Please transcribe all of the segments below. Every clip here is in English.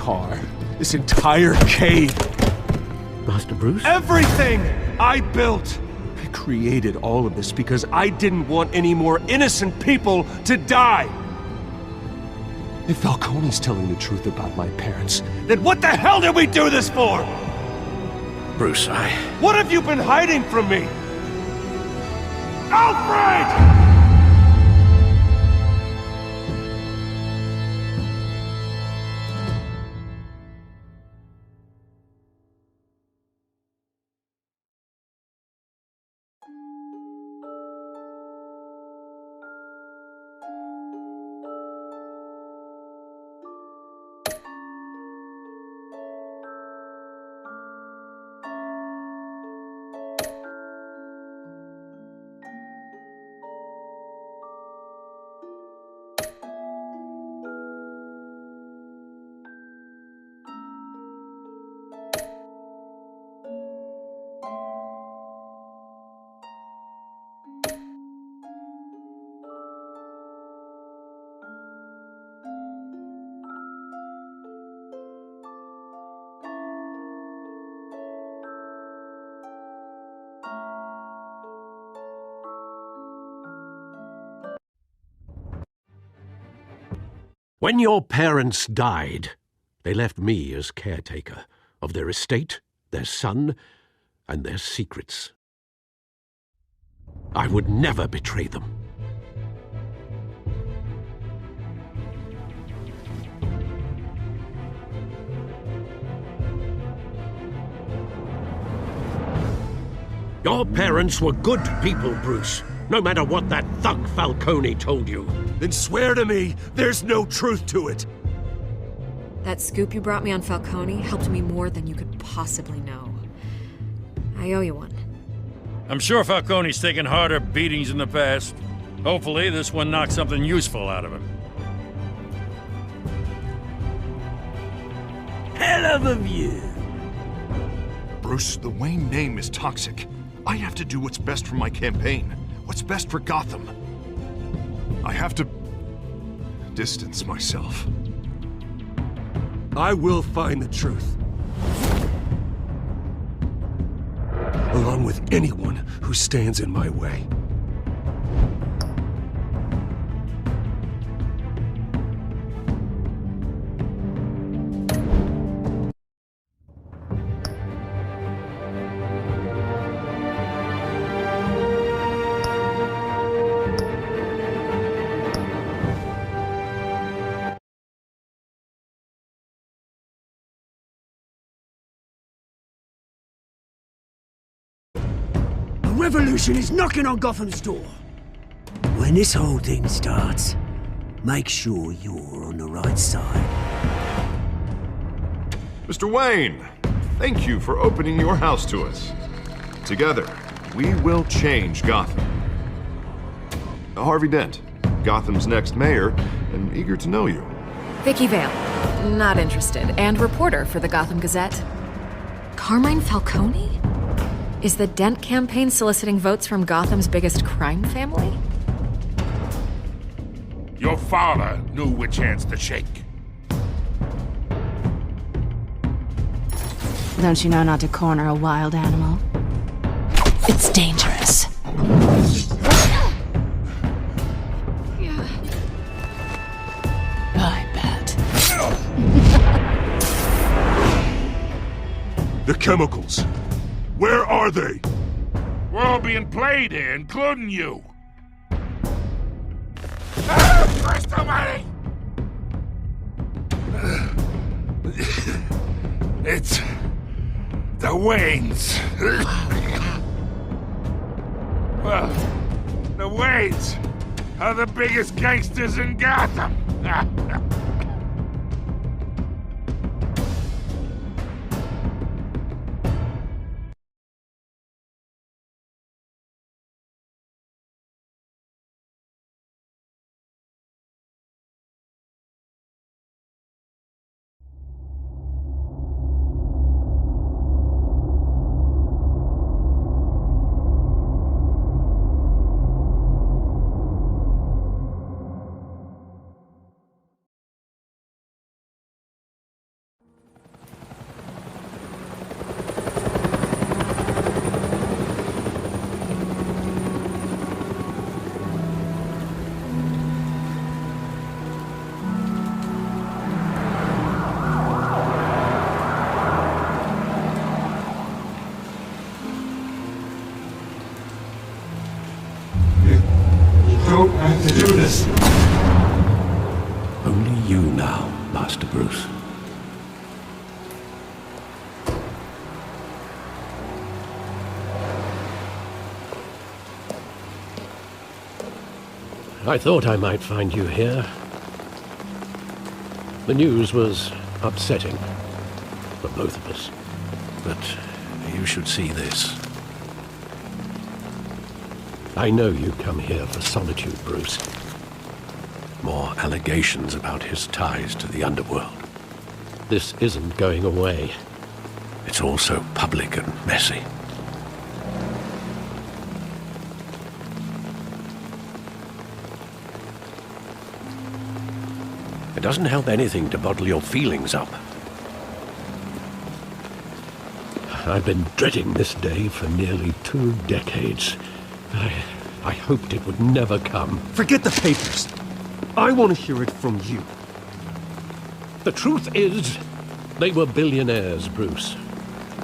car, this entire cave. Master Bruce? Everything I built! I created all of this because I didn't want any more innocent people to die! If Falcone's telling the truth about my parents, then what the hell did we do this for? Bruce, What have you been hiding from me? Alfred! When your parents died, they left me as caretaker of their estate, their son, and their secrets. I would never betray them. Your parents were good people, Bruce, no matter what that thug Falcone told you. Then swear to me there's no truth to it. That scoop you brought me on Falcone helped me more than you could possibly know. I owe you one. I'm sure Falcone's taken harder beatings in the past. Hopefully, this one knocks something useful out of him. Hell of a view. Bruce, the Wayne name is toxic. I have to do what's best for my campaign. What's best for Gotham. I have to distance myself. I will find the truth. Along with anyone who stands in my way. Revolution is knocking on Gotham's door. When this whole thing starts, make sure you're on the right side. Mr. Wayne, thank you for opening your house to us. Together, we will change Gotham. Harvey Dent, Gotham's next mayor, and eager to know you. Vicky Vale, not interested, and reporter for the Gotham Gazette. Carmine Falcone? Is the Dent campaign soliciting votes from Gotham's biggest crime family? Your father knew which hands to shake. Don't you know not to corner a wild animal? It's dangerous. I bet. The chemicals. Where are they? We're all being played here, including you. Christ almighty! It's the Waynes. Well, the Waynes are the biggest gangsters in Gotham. don't have to do this. Only you now, Master Bruce. I thought I might find you here. The news was upsetting for both of us. But you should see this. I know you come here for solitude, Bruce. More allegations about his ties to the underworld. This isn't going away. It's all so public and messy. It doesn't help anything to bottle your feelings up. I've been dreading this day for nearly 2 decades. I hoped it would never come. Forget the papers. I want to hear it from you. The truth is, they were billionaires, Bruce.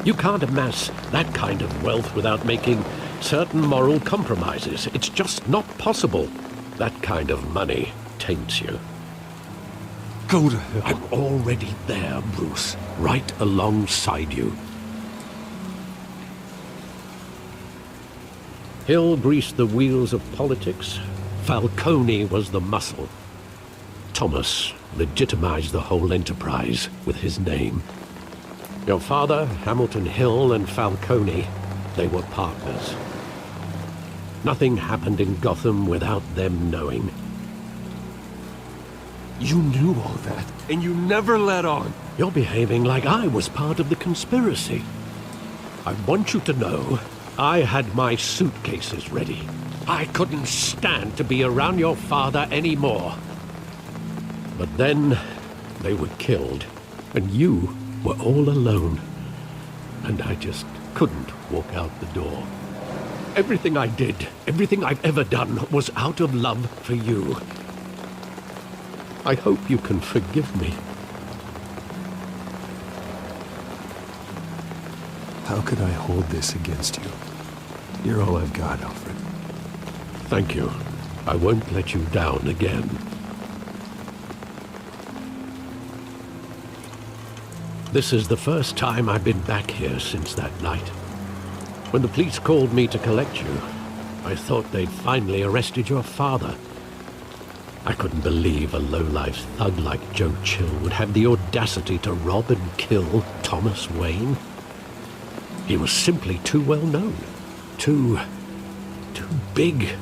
You can't amass that kind of wealth without making certain moral compromises. It's just not possible. That kind of money taints you. Go to hell. I'm already there, Bruce. Right alongside you. Hill greased the wheels of politics. Falcone was the muscle. Thomas legitimized the whole enterprise with his name. Your father, Hamilton Hill, and Falcone, they were partners. Nothing happened in Gotham without them knowing. You knew all that, and you never let on. You're behaving like I was part of the conspiracy. I want you to know, I had my suitcases ready. I couldn't stand to be around your father anymore. But then, they were killed, and you were all alone. And I just couldn't walk out the door. Everything I did, everything I've ever done, was out of love for you. I hope you can forgive me. How could I hold this against you? You're all I've got, Alfred. Thank you. I won't let you down again. This is the first time I've been back here since that night. When the police called me to collect you, I thought they'd finally arrested your father. I couldn't believe a low-life thug like Joe Chill would have the audacity to rob and kill Thomas Wayne. He was simply too well known. Too big.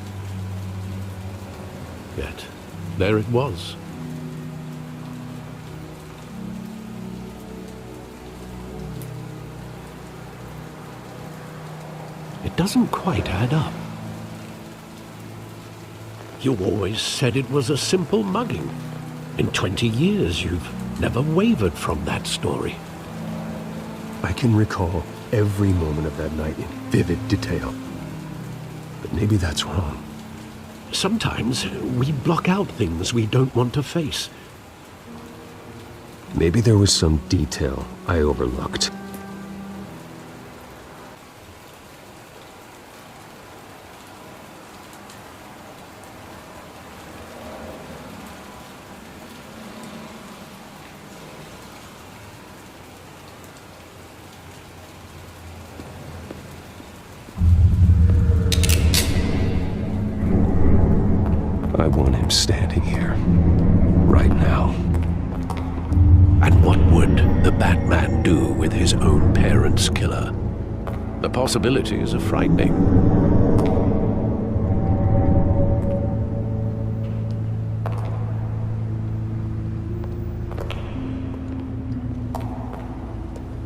Yet, there it was. It doesn't quite add up. You always said it was a simple mugging. In 20 years, you've never wavered from that story. I can recall every moment of that night in vivid detail. But maybe that's wrong. Sometimes we block out things we don't want to face. Maybe there was some detail I overlooked. I want him standing here, right now. And what would the Batman do with his own parents' killer? The possibilities are frightening.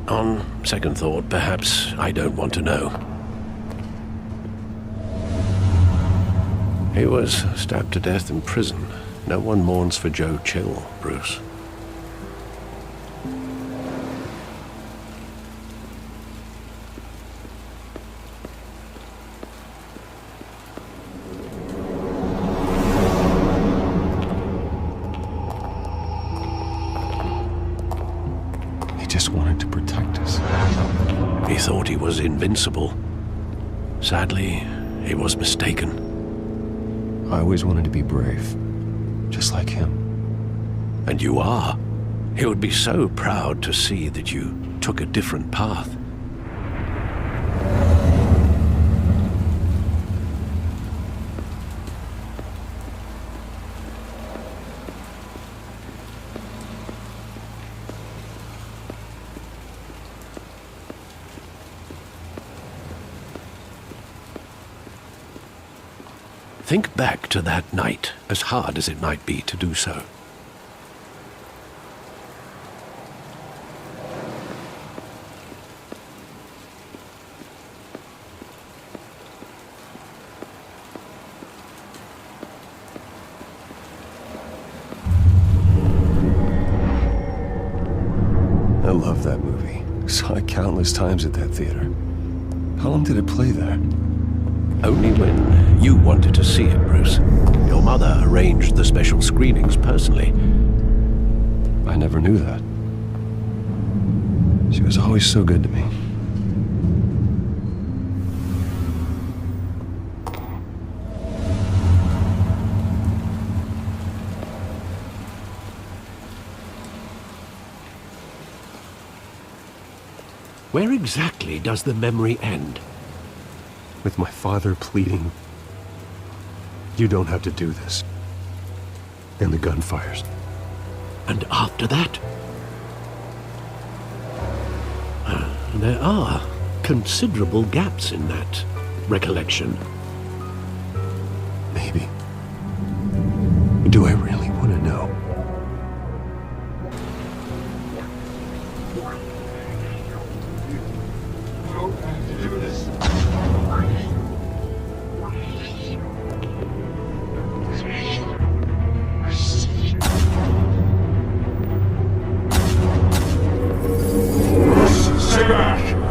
On second thought, perhaps I don't want to know. He was stabbed to death in prison. No one mourns for Joe Chill, Bruce. He just wanted to protect us. He thought he was invincible. Sadly, he was mistaken. I always wanted to be brave, just like him. And you are. He would be so proud to see that you took a different path. Think back to that night, as hard as it might be to do so. I love that movie. Saw it countless times at that theater. How long did it play there? Only when you wanted to see it, Bruce. Your mother arranged the special screenings personally. I never knew that. She was always so good to me. Where exactly does the memory end? With my father pleading, "You don't have to do this." And the gun fires. And after that? There are considerable gaps in that recollection. Maybe. Do I really want to know?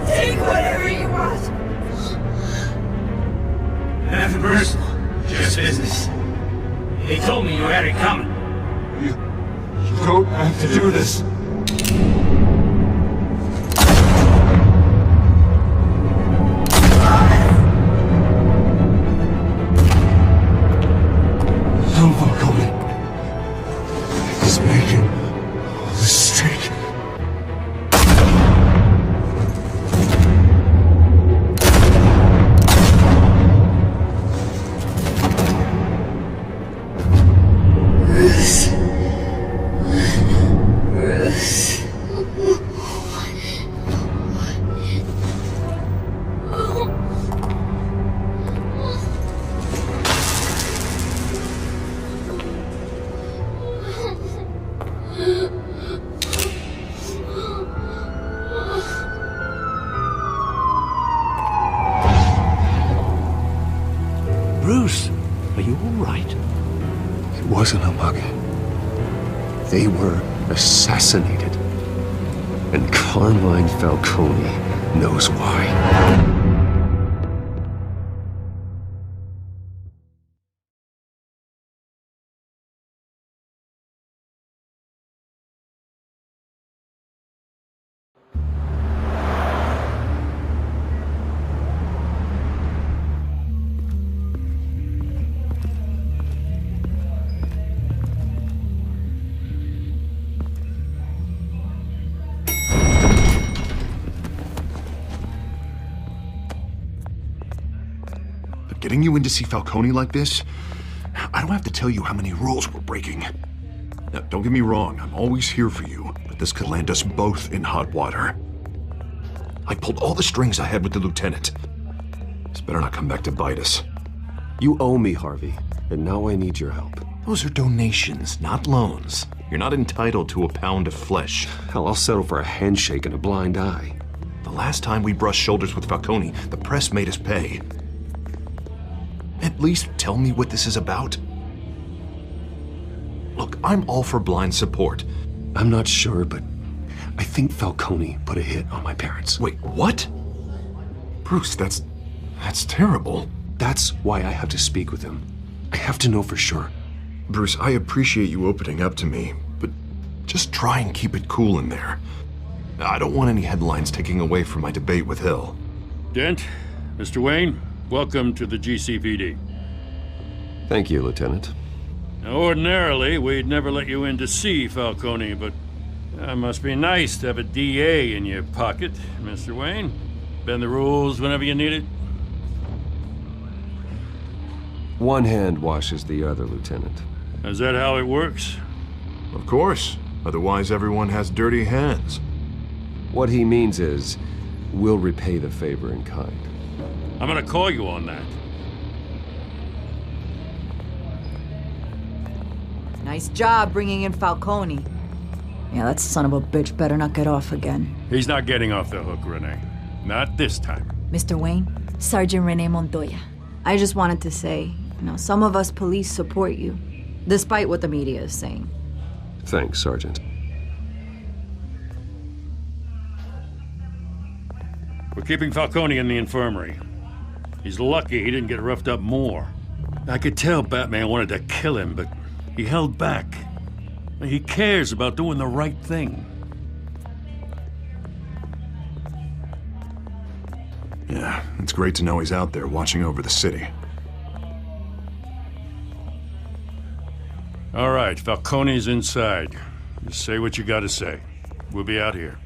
Take whatever you want. Nothing personal, just business. He told me you had it coming. You don't have to do this. Don't walk on me. He's making a mistake. Bruce, are you all right? It wasn't a mug. They were assassinated. And Carmine Falcone knows why. Getting you in to see Falcone like this? I don't have to tell you how many rules we're breaking. Now, don't get me wrong, I'm always here for you, but this could land us both in hot water. I pulled all the strings I had with the lieutenant. This better not come back to bite us. You owe me, Harvey, and now I need your help. Those are donations, not loans. You're not entitled to a pound of flesh. Hell, I'll settle for a handshake and a blind eye. The last time we brushed shoulders with Falcone, the press made us pay. At least tell me what this is about. Look, I'm all for blind support. I'm not sure, but I think Falcone put a hit on my parents. Wait, what? Bruce, that's terrible. That's why I have to speak with him. I have to know for sure. Bruce, I appreciate you opening up to me, but just try and keep it cool in there. I don't want any headlines taking away from my debate with Hill. Dent, Mr. Wayne, welcome to the GCPD. Thank you, Lieutenant. Now, ordinarily, we'd never let you in to see Falcone, but it must be nice to have a DA in your pocket, Mr. Wayne. Bend the rules whenever you need it. One hand washes the other, Lieutenant. Is that how it works? Of course. Otherwise, everyone has dirty hands. What he means is, we'll repay the favor in kind. I'm gonna call you on that. Nice job bringing in Falcone. Yeah, that son of a bitch better not get off again. He's not getting off the hook, Renee. Not this time. Mr. Wayne, Sergeant Renee Montoya. I just wanted to say, some of us police support you, despite what the media is saying. Thanks, Sergeant. We're keeping Falcone in the infirmary. He's lucky he didn't get roughed up more. I could tell Batman wanted to kill him, but he held back. He cares about doing the right thing. Yeah, it's great to know he's out there watching over the city. All right, Falcone's inside. Just say what you gotta say. We'll be out here.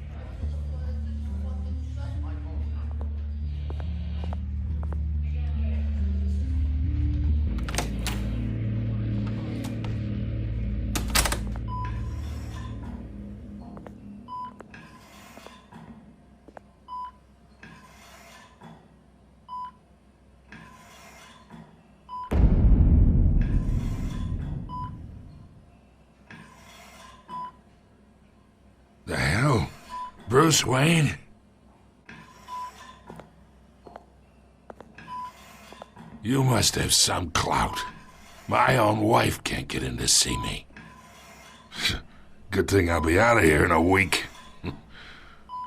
The hell? Bruce Wayne? You must have some clout. My own wife can't get in to see me. Good thing I'll be out of here in a week.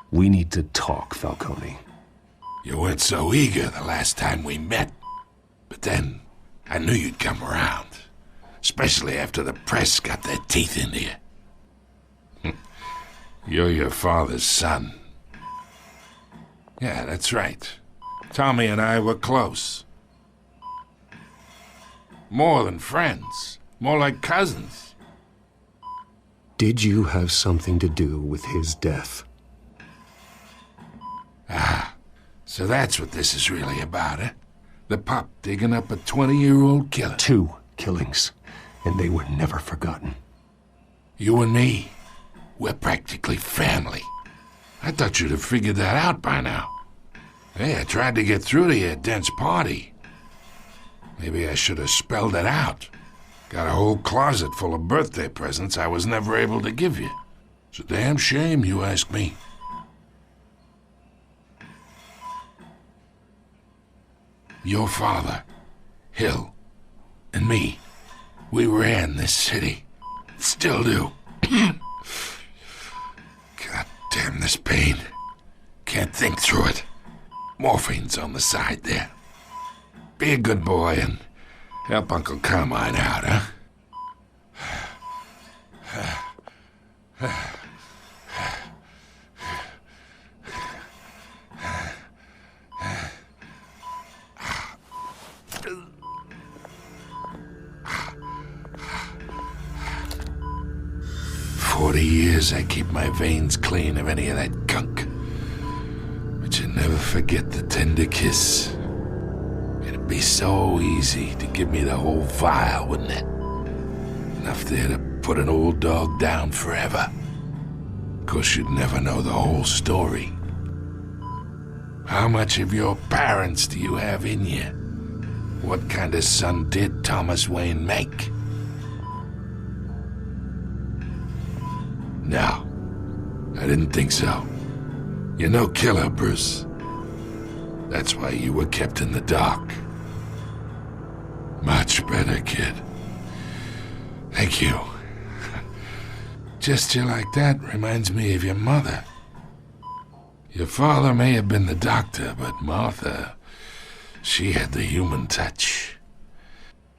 We need to talk, Falcone. You weren't so eager the last time we met. But then, I knew you'd come around. Especially after the press got their teeth into you. You're your father's son. Yeah, that's right. Tommy and I were close. More than friends. More like cousins. Did you have something to do with his death? Ah, so that's what this is really about, eh? The pup digging up a 20-year-old killer. 2 killings, and they were never forgotten. You and me, we're practically family. I thought you'd have figured that out by now. Hey, I tried to get through to you at Dent's party. Maybe I should have spelled it out. Got a whole closet full of birthday presents I was never able to give you. It's a damn shame, you ask me. Your father, Hill, and me, we ran this city. Still do. God damn this pain. Can't think through it. Morphine's on the side there. Be a good boy and help Uncle Carmine out, huh? 40 years I keep my veins clean of any of that gunk. But you never forget the tender kiss. It'd be so easy to give me the whole vial, wouldn't it? Enough there to put an old dog down forever. Of course, you'd never know the whole story. How much of your parents do you have in you? What kind of son did Thomas Wayne make? No, I didn't think so. You're no killer, Bruce. That's why you were kept in the dark. Much better, kid. Thank you. Gesture like that reminds me of your mother. Your father may have been the doctor, but Martha, she had the human touch.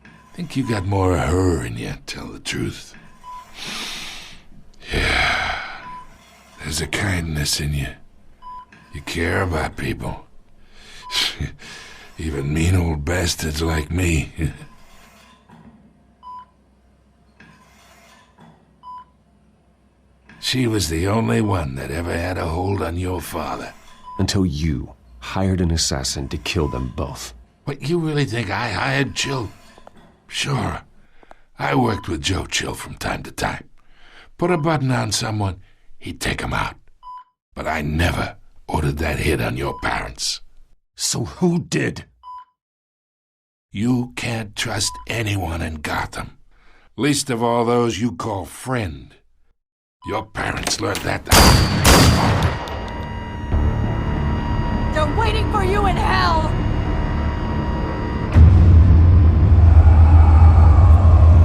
I think you got more of her in you, to tell the truth. Yeah, there's a kindness in you. You care about people. Even mean old bastards like me. She was the only one that ever had a hold on your father. Until you hired an assassin to kill them both. What, you really think I hired Chill? Sure. I worked with Joe Chill from time to time. Put a button on someone, he'd take him out. But I never ordered that hit on your parents. So who did? You can't trust anyone in Gotham. Least of all those you call friend. Your parents learned that. They're waiting for you in hell!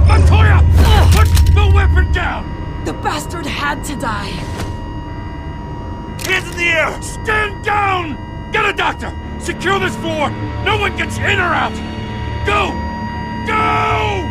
Montoya! Put the weapon down! The bastard had to die. Hands in the air! Stand down! Get a doctor! Secure this floor! No one gets in or out! Go! Go!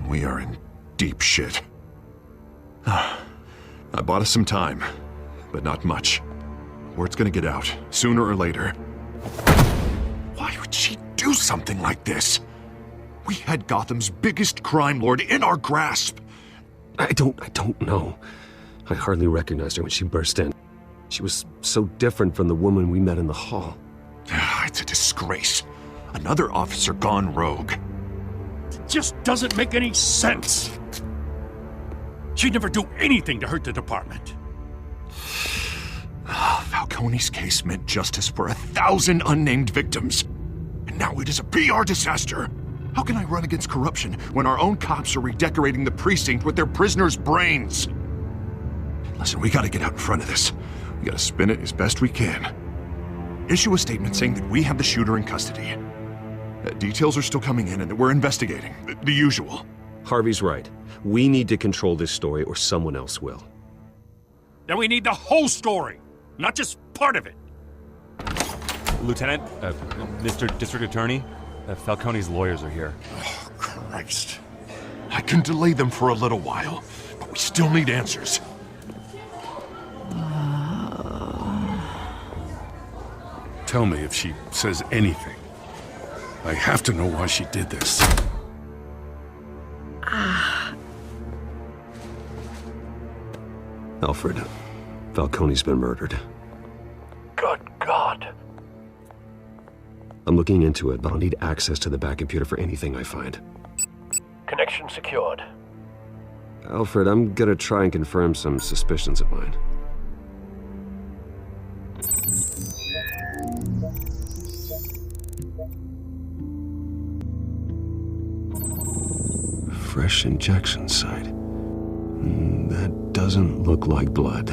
We are in deep shit. I bought us some time, but not much. Word's gonna get out, sooner or later. Why would she do something like this? We had Gotham's biggest crime lord in our grasp. I don't know. I hardly recognized her when she burst in. She was so different from the woman we met in the hall. It's a disgrace. Another officer gone rogue. It just doesn't make any sense. She'd never do anything to hurt the department. Falcone's case meant justice for 1,000 unnamed victims. And now it is a PR disaster. How can I run against corruption when our own cops are redecorating the precinct with their prisoners' brains? Listen, we gotta get out in front of this. We gotta spin it as best we can. Issue a statement saying that we have the shooter in custody. Details are still coming in and that we're investigating. The usual. Harvey's right. We need to control this story or someone else will. Then we need the whole story, not just part of it. Lieutenant, Mr. District Attorney, Falcone's lawyers are here. Oh, Christ. I can delay them for a little while, but we still need answers. Tell me if she says anything. I have to know why she did this. Alfred, Falcone's been murdered. Good God. I'm looking into it, but I'll need access to the back computer for anything I find. Connection secured. Alfred, I'm gonna try and confirm some suspicions of mine. Fresh injection site. That doesn't look like blood.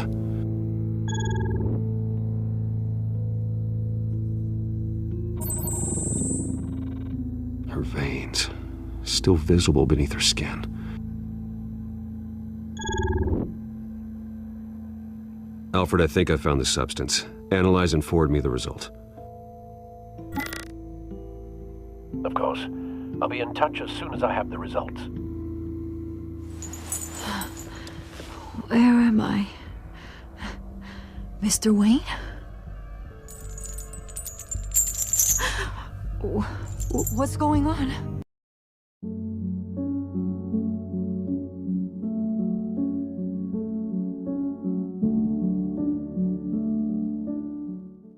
Her veins, still visible beneath her skin. Alfred, I think I found the substance. Analyze and forward me the result. Of course. I'll be in touch as soon as I have the results. Where am I? Mr. Wayne? What's going on?